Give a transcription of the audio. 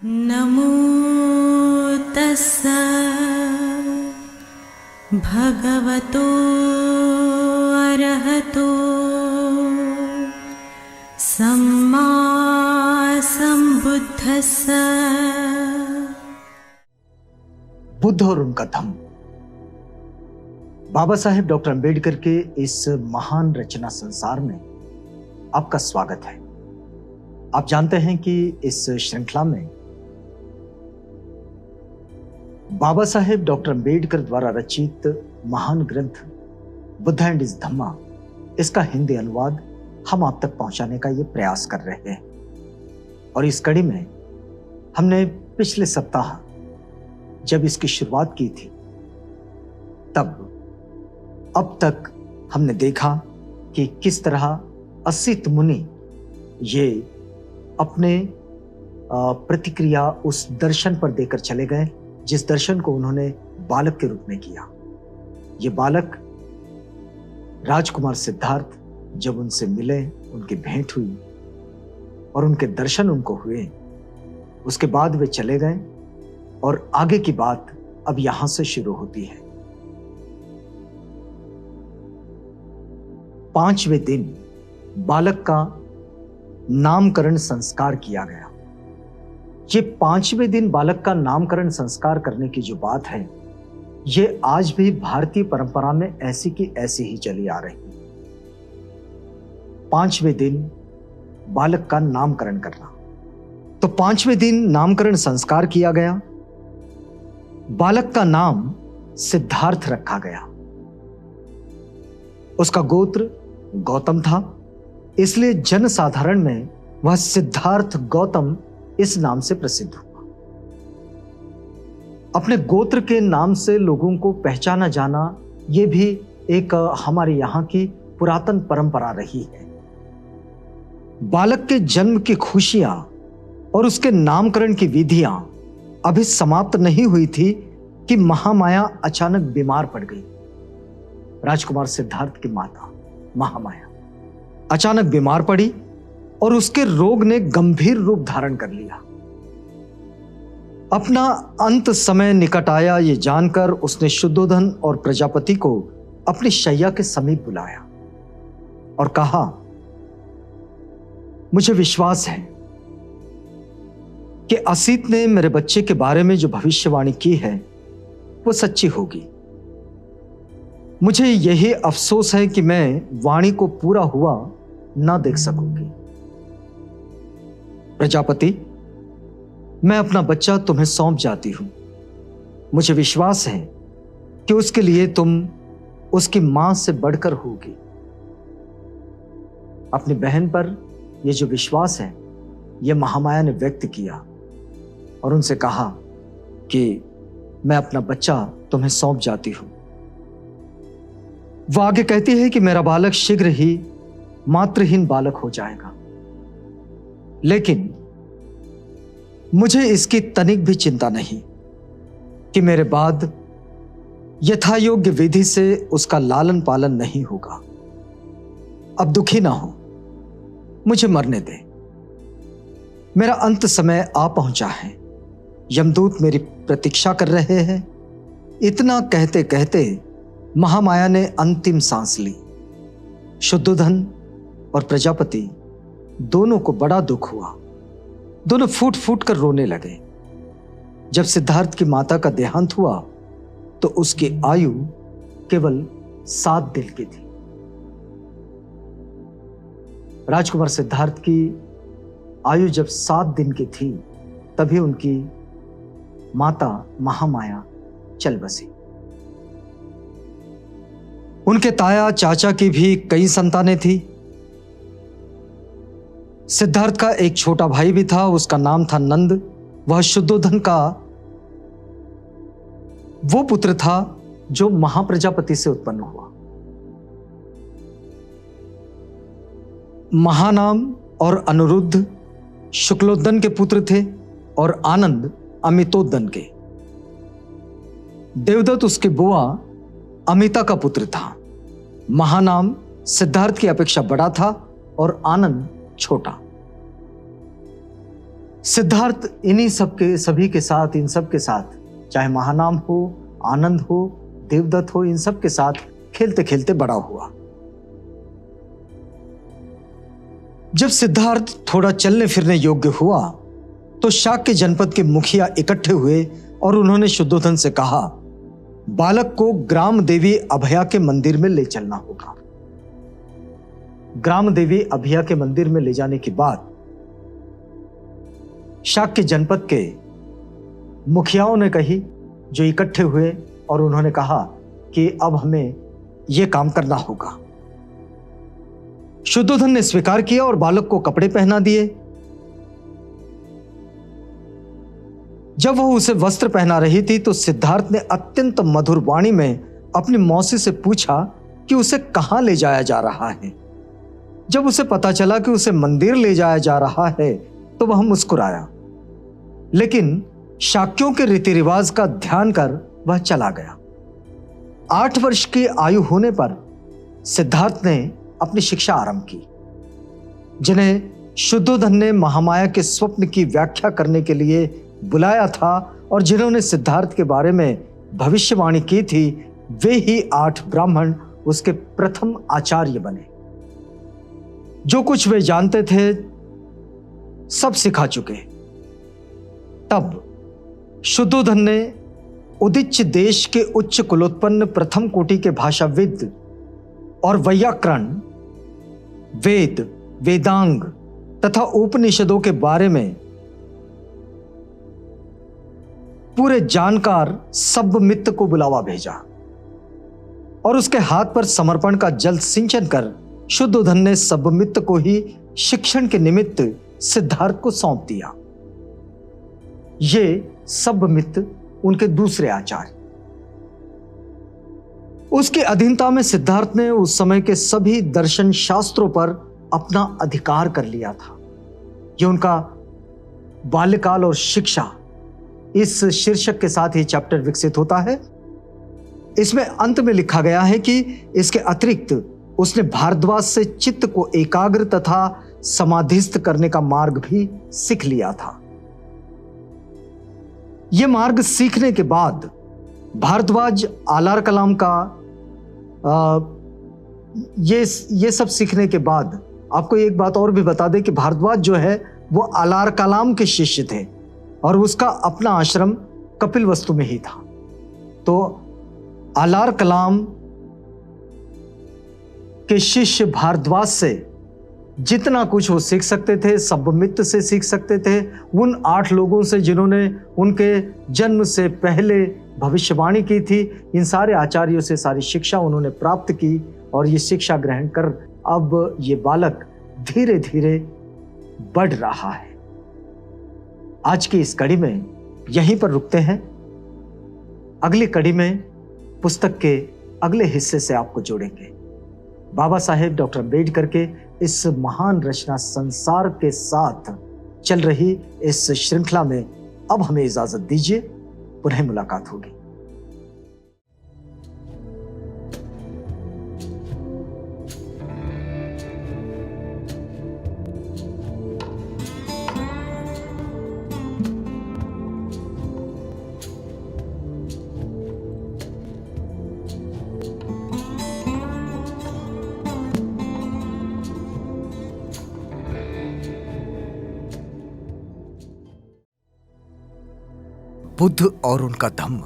नमो तस्स भगवतो अरहतो सम्मा सम्बुद्धस्स। बुद्ध और उनका धम्म। बाबा साहेब डॉक्टर अंबेडकर के इस महान रचना संसार में आपका स्वागत है। आप जानते हैं कि इस श्रृंखला में बाबा साहेब डॉक्टर अंबेडकर द्वारा रचित महान ग्रंथ बुद्ध एंड हिज धम्मा, इसका हिंदी अनुवाद हम आप तक पहुंचाने का ये प्रयास कर रहे हैं। और इस कड़ी में हमने पिछले सप्ताह जब इसकी शुरुआत की थी, तब अब तक हमने देखा कि किस तरह असित मुनि ये अपने प्रतिक्रिया उस दर्शन पर देकर चले गए जिस दर्शन को उन्होंने बालक के रूप में किया। ये बालक राजकुमार सिद्धार्थ जब उनसे मिले, उनकी भेंट हुई और उनके दर्शन उनको हुए, उसके बाद वे चले गए और आगे की बात अब यहां से शुरू होती है। 5वें दिन बालक का नामकरण संस्कार किया गया। ये 5वें दिन बालक का नामकरण संस्कार करने की जो बात है, ये आज भी भारतीय परंपरा में ऐसी की ऐसी ही चली आ रही है। 5वें दिन बालक का नामकरण करना। तो 5वें दिन नामकरण संस्कार किया गया। बालक का नाम सिद्धार्थ रखा गया। उसका गोत्र गौतम था, इसलिए जनसाधारण में वह सिद्धार्थ गौतम इस नाम से प्रसिद्ध हुआ। अपने गोत्र के नाम से लोगों को पहचाना जाना, यह भी एक हमारे यहां की पुरातन परंपरा रही है। बालक के जन्म की खुशियां और उसके नामकरण की विधियां अभी समाप्त नहीं हुई थी कि महामाया अचानक बीमार पड़ गई। राजकुमार सिद्धार्थ की माता महामाया अचानक बीमार पड़ी और उसके रोग ने गंभीर रूप धारण कर लिया। अपना अंत समय निकट आया, ये जानकर उसने शुद्धोधन और प्रजापति को अपनी शैया के समीप बुलाया और कहा, मुझे विश्वास है कि असित ने मेरे बच्चे के बारे में जो भविष्यवाणी की है वो सच्ची होगी। मुझे यही अफसोस है कि मैं वाणी को पूरा हुआ ना देख सकूंगी। प्रजापति, मैं अपना बच्चा तुम्हें सौंप जाती हूं। मुझे विश्वास है कि उसके लिए तुम उसकी मां से बढ़कर होगी। अपनी बहन पर यह जो विश्वास है, यह महामाया ने व्यक्त किया और उनसे कहा कि मैं अपना बच्चा तुम्हें सौंप जाती हूं। वह आगे कहती है कि मेरा बालक शीघ्र ही मातृहीन बालक हो जाएगा, लेकिन मुझे इसकी तनिक भी चिंता नहीं कि मेरे बाद यथायोग्य विधि से उसका लालन पालन नहीं होगा। अब दुखी ना हो, मुझे मरने दे। मेरा अंत समय आ पहुंचा है। यमदूत मेरी प्रतीक्षा कर रहे हैं। इतना कहते कहते महामाया ने अंतिम सांस ली। शुद्धोधन और प्रजापति दोनों को बड़ा दुख हुआ। दोनों फूट फूट कर रोने लगे। जब सिद्धार्थ की माता का देहांत हुआ तो उसकी आयु केवल 7 दिन की थी। राजकुमार सिद्धार्थ की आयु जब 7 दिन की थी, तभी उनकी माता महामाया चल बसी। उनके ताया चाचा की भी कई संतानें थी। सिद्धार्थ का एक छोटा भाई भी था, उसका नाम था नंद। वह शुद्धोधन का वो पुत्र था जो महाप्रजापति से उत्पन्न हुआ। महानाम और अनिरुद्ध शुक्लोद्दन के पुत्र थे और आनंद अमितोद्दन के। देवदत्त उसके बुआ अमिता का पुत्र था। महानाम सिद्धार्थ की अपेक्षा बड़ा था और आनंद छोटा। सिद्धार्थ इन्हीं सबके सभी के साथ, इन सब के साथ, चाहे महानाम हो, आनंद हो, देवदत्त हो, इन सब के साथ खेलते खेलते बड़ा हुआ। जब सिद्धार्थ थोड़ा चलने फिरने योग्य हुआ तो शाक्य जनपद के मुखिया इकट्ठे हुए और उन्होंने शुद्धोधन से कहा, बालक को ग्राम देवी अभया के मंदिर में ले चलना होगा। ग्राम देवी अभया के मंदिर में ले जाने के बाद शाक्य जनपद के मुखियाओं ने कही, जो इकट्ठे हुए, और उन्होंने कहा कि अब हमें यह काम करना होगा। शुद्धोधन ने स्वीकार किया और बालक को कपड़े पहना दिए। जब वह उसे वस्त्र पहना रही थी तो सिद्धार्थ ने अत्यंत मधुर वाणी में अपनी मौसी से पूछा कि उसे कहां ले जाया जा रहा है। जब उसे पता चला कि उसे मंदिर ले जाया जा रहा है तो वह मुस्कुराया, लेकिन शाक्यों के रीति रिवाज का ध्यान कर वह चला गया। 8 वर्ष की आयु होने पर सिद्धार्थ ने अपनी शिक्षा आरंभ की, जिन्हें शुद्धोधन ने महामाया के स्वप्न की व्याख्या करने के लिए बुलाया था और जिन्होंने सिद्धार्थ के बारे में भविष्यवाणी की थी, वे ही 8 ब्राह्मण उसके प्रथम आचार्य बने। जो कुछ वे जानते थे सब सिखा चुके। तब शुद्धोधन ने उदिच्य देश के उच्च कुलोत्पन्न प्रथम कोटि के भाषाविद और वैयाकरण, वेद, वेदांग तथा उपनिषदों के बारे में पूरे जानकार सब्बमित्त को बुलावा भेजा और उसके हाथ पर समर्पण का जल सिंचन कर शुद्धोधन ने सब्बमित्त को ही शिक्षण के निमित्त सिद्धार्थ को सौंप दिया। ये सब्बमित्त उनके दूसरे आचार्य। उसकी अधीनता में सिद्धार्थ ने उस समय के सभी दर्शन शास्त्रों पर अपना अधिकार कर लिया था। यह उनका बाल्यकाल और शिक्षा, इस शीर्षक के साथ ही चैप्टर विकसित होता है। इसमें अंत में लिखा गया है कि इसके अतिरिक्त उसने भारद्वाज से चित्त को एकाग्र तथा समाधिस्थ करने का मार्ग भी सीख लिया था। यह मार्ग सीखने के बाद भारद्वाज आलार कलाम का ये सब सीखने के बाद आपको एक बात और भी बता दें कि भारद्वाज जो है वो आलार कलाम के शिष्य थे और उसका अपना आश्रम कपिलवस्तु में ही था। तो आलार कलाम के शिष्य भारद्वाज से जितना कुछ वो सीख सकते थे, सब्बमित्त से सीख सकते थे, उन 8 लोगों से जिन्होंने उनके जन्म से पहले भविष्यवाणी की थी, इन सारे आचार्यों से सारी शिक्षा उन्होंने प्राप्त की और ये शिक्षा ग्रहण कर अब ये बालक धीरे धीरे बढ़ रहा है। आज की इस कड़ी में यहीं पर रुकते हैं। अगली कड़ी में पुस्तक के अगले हिस्से से आपको जोड़ेंगे। बाबा साहेब डॉक्टर अम्बेडकर के इस महान रचना संसार के साथ चल रही इस श्रृंखला में अब हमें इजाजत दीजिए, पुनः मुलाकात होगी। बुद्ध और उनका धम्म।